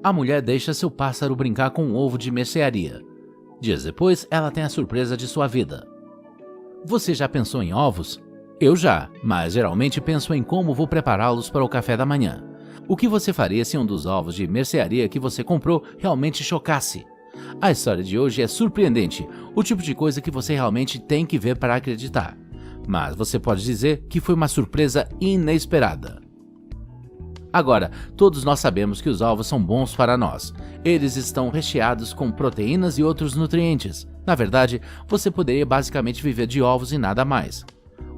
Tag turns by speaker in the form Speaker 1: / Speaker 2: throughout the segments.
Speaker 1: A mulher deixa seu pássaro brincar com um ovo de mercearia. Dias depois, ela tem a surpresa de sua vida. Você já pensou em ovos? Eu já, mas geralmente penso em como vou prepará-los para o café da manhã. O que você faria se um dos ovos de mercearia que você comprou realmente chocasse? A história de hoje é surpreendente, o tipo de coisa que você realmente tem que ver para acreditar. Mas você pode dizer que foi uma surpresa inesperada. Agora, todos nós sabemos que os ovos são bons para nós. Eles estão recheados com proteínas e outros nutrientes. Na verdade, você poderia basicamente viver de ovos e nada mais.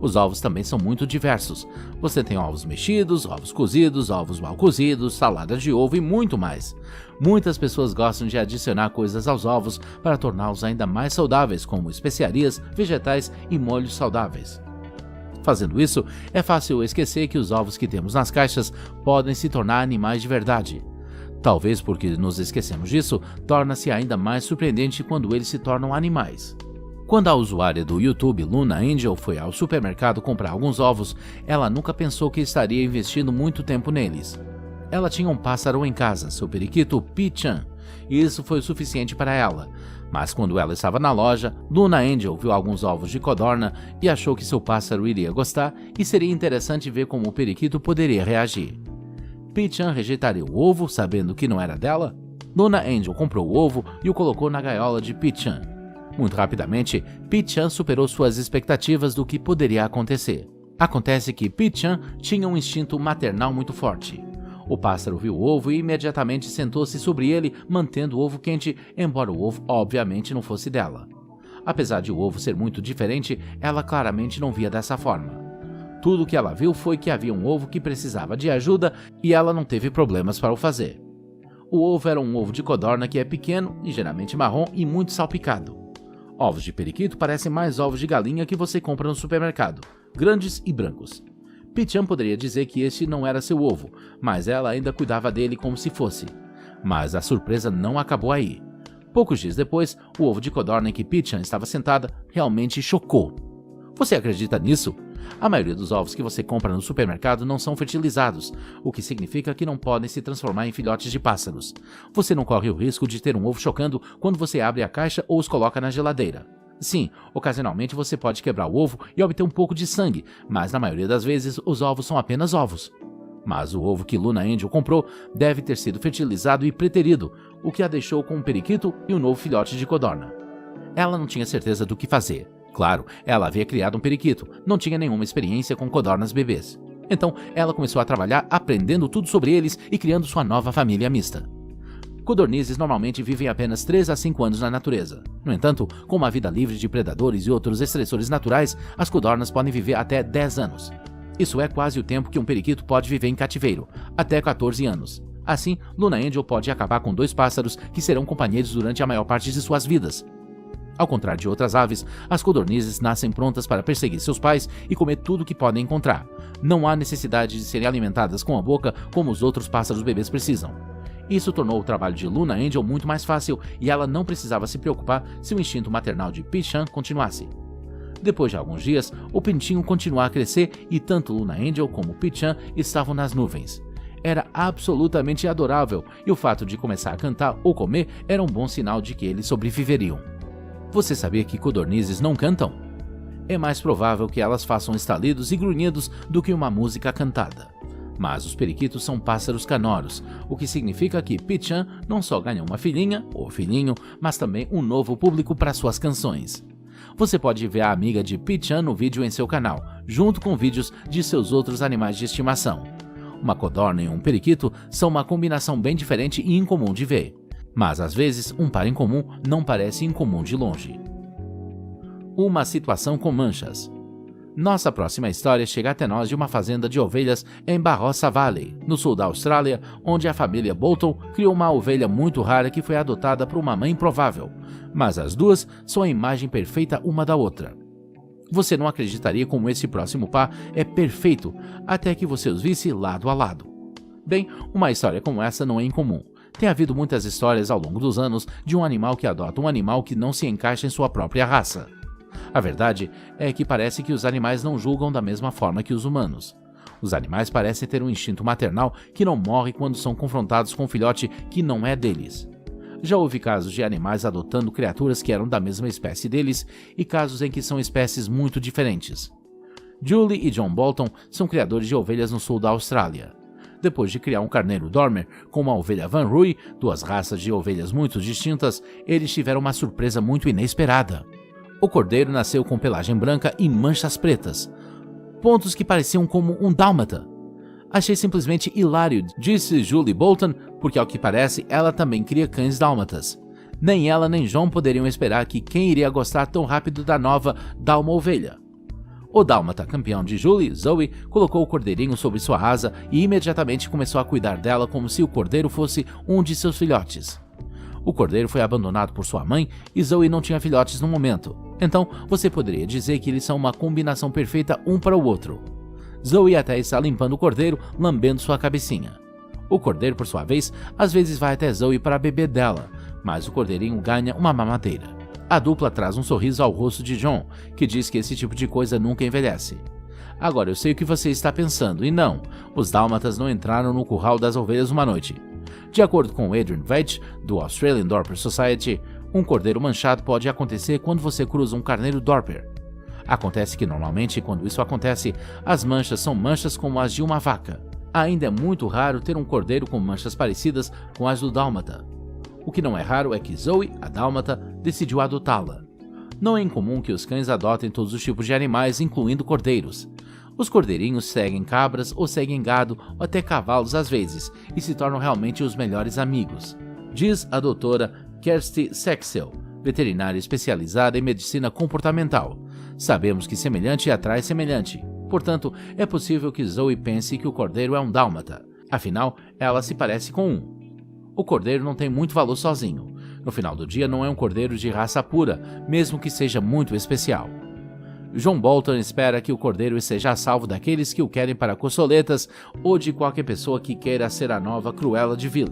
Speaker 1: Os ovos também são muito diversos. Você tem ovos mexidos, ovos cozidos, ovos mal cozidos, saladas de ovo e muito mais. Muitas pessoas gostam de adicionar coisas aos ovos para torná-los ainda mais saudáveis, como especiarias, vegetais e molhos saudáveis. Fazendo isso, é fácil esquecer que os ovos que temos nas caixas podem se tornar animais de verdade. Talvez porque nos esquecemos disso, torna-se ainda mais surpreendente quando eles se tornam animais. Quando a usuária do YouTube Luna Angel foi ao supermercado comprar alguns ovos, ela nunca pensou que estaria investindo muito tempo neles. Ela tinha um pássaro em casa, seu periquito Pi-chan, e isso foi o suficiente para ela. Mas quando ela estava na loja, Luna Angel viu alguns ovos de codorna e achou que seu pássaro iria gostar e seria interessante ver como o periquito poderia reagir. Pi-chan rejeitaria o ovo, sabendo que não era dela? Luna Angel comprou o ovo e o colocou na gaiola de Pi-chan. Muito rapidamente, Pi-chan superou suas expectativas do que poderia acontecer. Acontece que Pi-chan tinha um instinto maternal muito forte. O pássaro viu o ovo e imediatamente sentou-se sobre ele, mantendo o ovo quente, embora o ovo obviamente não fosse dela. Apesar de o ovo ser muito diferente, ela claramente não via dessa forma. Tudo o que ela viu foi que havia um ovo que precisava de ajuda e ela não teve problemas para o fazer. O ovo era um ovo de codorna que é pequeno, ligeiramente marrom e muito salpicado. Ovos de periquito parecem mais ovos de galinha que você compra no supermercado, grandes e brancos. Pi-chan poderia dizer que este não era seu ovo, mas ela ainda cuidava dele como se fosse. Mas a surpresa não acabou aí. Poucos dias depois, o ovo de codorna em que Pi-chan estava sentada realmente chocou. Você acredita nisso? A maioria dos ovos que você compra no supermercado não são fertilizados, o que significa que não podem se transformar em filhotes de pássaros. Você não corre o risco de ter um ovo chocando quando você abre a caixa ou os coloca na geladeira. Sim, ocasionalmente você pode quebrar o ovo e obter um pouco de sangue, mas na maioria das vezes os ovos são apenas ovos. Mas o ovo que Luna Angel comprou deve ter sido fertilizado e preterido, o que a deixou com um periquito e um novo filhote de codorna. Ela não tinha certeza do que fazer. Claro, ela havia criado um periquito, não tinha nenhuma experiência com codornas bebês. Então, ela começou a trabalhar aprendendo tudo sobre eles e criando sua nova família mista. Codornizes normalmente vivem apenas 3 a 5 anos na natureza. No entanto, com uma vida livre de predadores e outros estressores naturais, as codornas podem viver até 10 anos. Isso é quase o tempo que um periquito pode viver em cativeiro, até 14 anos. Assim, Luna Angel pode acabar com 2 pássaros que serão companheiros durante a maior parte de suas vidas. Ao contrário de outras aves, as codornizes nascem prontas para perseguir seus pais e comer tudo que podem encontrar. Não há necessidade de serem alimentadas com a boca como os outros pássaros bebês precisam. Isso tornou o trabalho de Luna Angel muito mais fácil e ela não precisava se preocupar se o instinto maternal de Pi-chan continuasse. Depois de alguns dias, o pintinho continuou a crescer e tanto Luna Angel como Pi-chan estavam nas nuvens. Era absolutamente adorável e o fato de começar a cantar ou comer era um bom sinal de que eles sobreviveriam. Você sabia que codornizes não cantam? É mais provável que elas façam estalidos e grunhidos do que uma música cantada. Mas os periquitos são pássaros canoros, o que significa que Pi-chan não só ganha uma filhinha ou filhinho, mas também um novo público para suas canções. Você pode ver a amiga de Pi-chan no vídeo em seu canal, junto com vídeos de seus outros animais de estimação. Uma codorna e um periquito são uma combinação bem diferente e incomum de ver. Mas às vezes um par incomum não parece incomum de longe. Uma situação com manchas. Nossa próxima história chega até nós de uma fazenda de ovelhas em Barossa Valley, no sul da Austrália, onde a família Bolton criou uma ovelha muito rara que foi adotada por uma mãe improvável, mas as duas são a imagem perfeita uma da outra. Você não acreditaria como esse próximo par é perfeito, até que você os visse lado a lado. Bem, uma história como essa não é incomum. Tem havido muitas histórias ao longo dos anos de um animal que adota um animal que não se encaixa em sua própria raça. A verdade é que parece que os animais não julgam da mesma forma que os humanos. Os animais parecem ter um instinto maternal que não morre quando são confrontados com um filhote que não é deles. Já houve casos de animais adotando criaturas que eram da mesma espécie deles e casos em que são espécies muito diferentes. Julie e John Bolton são criadores de ovelhas no sul da Austrália. Depois de criar um carneiro Dormer com uma ovelha Van Rooy, duas raças de ovelhas muito distintas, eles tiveram uma surpresa muito inesperada. O cordeiro nasceu com pelagem branca e manchas pretas, pontos que pareciam como um dálmata. Achei simplesmente hilário, disse Julie Bolton, porque ao que parece ela também cria cães dálmatas. Nem ela nem John poderiam esperar que quem iria gostar tão rápido da nova Dálma ovelha. O dálmata campeão de Julie, Zoe, colocou o cordeirinho sobre sua asa e imediatamente começou a cuidar dela como se o cordeiro fosse um de seus filhotes. O cordeiro foi abandonado por sua mãe e Zoe não tinha filhotes no momento, então você poderia dizer que eles são uma combinação perfeita um para o outro. Zoe até está limpando o cordeiro, lambendo sua cabecinha. O cordeiro, por sua vez, às vezes vai até Zoe para beber dela, mas o cordeirinho ganha uma mamadeira. A dupla traz um sorriso ao rosto de John, que diz que esse tipo de coisa nunca envelhece. Agora eu sei o que você está pensando, e não, os dálmatas não entraram no curral das ovelhas uma noite. De acordo com Adrian Veitch, do Australian Dorper Society, um cordeiro manchado pode acontecer quando você cruza um carneiro Dorper. Acontece que normalmente, quando isso acontece, as manchas são manchas como as de uma vaca. Ainda é muito raro ter um cordeiro com manchas parecidas com as do dálmata. O que não é raro é que Zoe, a dálmata, decidiu adotá-la. Não é incomum que os cães adotem todos os tipos de animais, incluindo cordeiros. Os cordeirinhos seguem cabras ou seguem gado ou até cavalos às vezes e se tornam realmente os melhores amigos, diz a doutora Kirsty Sexel, veterinária especializada em medicina comportamental. Sabemos que semelhante atrai semelhante. Portanto, é possível que Zoe pense que o cordeiro é um dálmata. Afinal, ela se parece com um. O cordeiro não tem muito valor sozinho. No final do dia, não é um cordeiro de raça pura, mesmo que seja muito especial. John Bolton espera que o cordeiro seja a salvo daqueles que o querem para coçoletas ou de qualquer pessoa que queira ser a nova Cruella de Vil.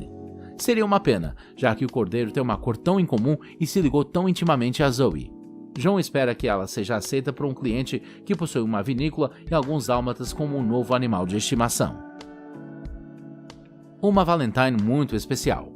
Speaker 1: Seria uma pena, já que o cordeiro tem uma cor tão incomum e se ligou tão intimamente a Zoe. John espera que ela seja aceita por um cliente que possui uma vinícola e alguns dálmatas como um novo animal de estimação. Uma Valentine muito especial.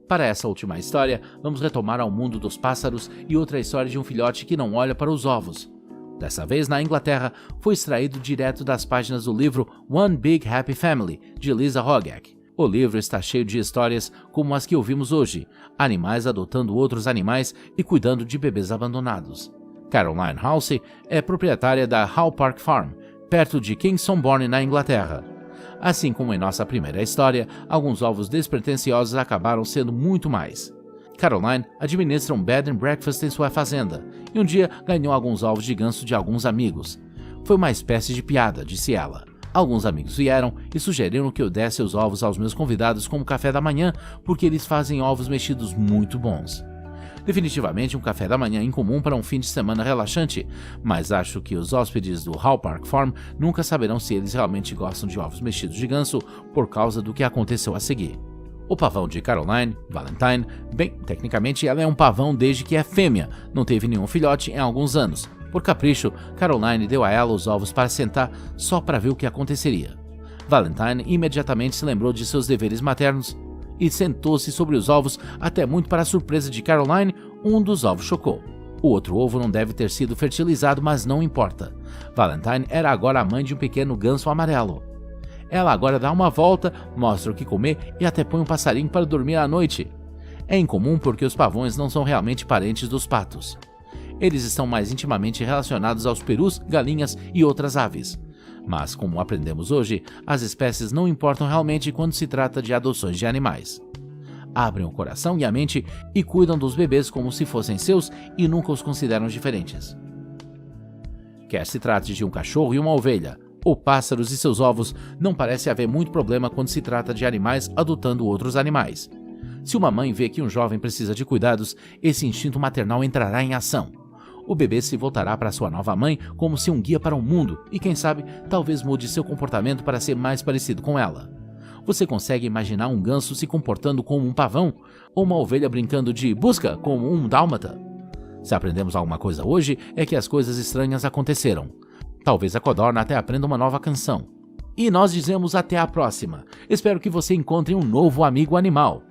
Speaker 1: Para essa última história, vamos retomar ao mundo dos pássaros e outra história de um filhote que não olha para os ovos. Dessa vez, na Inglaterra, foi extraído direto das páginas do livro One Big Happy Family, de Lisa Hogack. O livro está cheio de histórias como as que ouvimos hoje, animais adotando outros animais e cuidando de bebês abandonados. Caroline Halsey é proprietária da Hall Park Farm, perto de Kingstonbourne, na Inglaterra. Assim como em nossa primeira história, alguns ovos despretensiosos acabaram sendo muito mais. Caroline administra um bed and breakfast em sua fazenda e um dia ganhou alguns ovos de ganso de alguns amigos. Foi uma espécie de piada, disse ela. Alguns amigos vieram e sugeriram que eu desse os ovos aos meus convidados como café da manhã, porque eles fazem ovos mexidos muito bons. Definitivamente um café da manhã incomum para um fim de semana relaxante, mas acho que os hóspedes do Hall Park Farm nunca saberão se eles realmente gostam de ovos mexidos de ganso por causa do que aconteceu a seguir. O pavão de Caroline, Valentine, bem, tecnicamente ela é um pavão desde que é fêmea, não teve nenhum filhote em alguns anos. Por capricho, Caroline deu a ela os ovos para sentar só para ver o que aconteceria. Valentine imediatamente se lembrou de seus deveres maternos e sentou-se sobre os ovos, até muito para a surpresa de Caroline, um dos ovos chocou. O outro ovo não deve ter sido fertilizado, mas não importa. Valentine era agora a mãe de um pequeno ganso amarelo. Ela agora dá uma volta, mostra o que comer e até põe um passarinho para dormir à noite. É incomum porque os pavões não são realmente parentes dos patos. Eles estão mais intimamente relacionados aos perus, galinhas e outras aves. Mas, como aprendemos hoje, as espécies não importam realmente quando se trata de adoções de animais. Abrem o coração e a mente e cuidam dos bebês como se fossem seus e nunca os consideram diferentes. Quer se trate de um cachorro e uma ovelha, ou pássaros e seus ovos, não parece haver muito problema quando se trata de animais adotando outros animais. Se uma mãe vê que um jovem precisa de cuidados, esse instinto maternal entrará em ação. O bebê se voltará para sua nova mãe como se um guia para o mundo e, quem sabe, talvez mude seu comportamento para ser mais parecido com ela. Você consegue imaginar um ganso se comportando como um pavão? Ou uma ovelha brincando de busca como um dálmata? Se aprendemos alguma coisa hoje, é que as coisas estranhas aconteceram. Talvez a codorna até aprenda uma nova canção. E nós dizemos até a próxima. Espero que você encontre um novo amigo animal.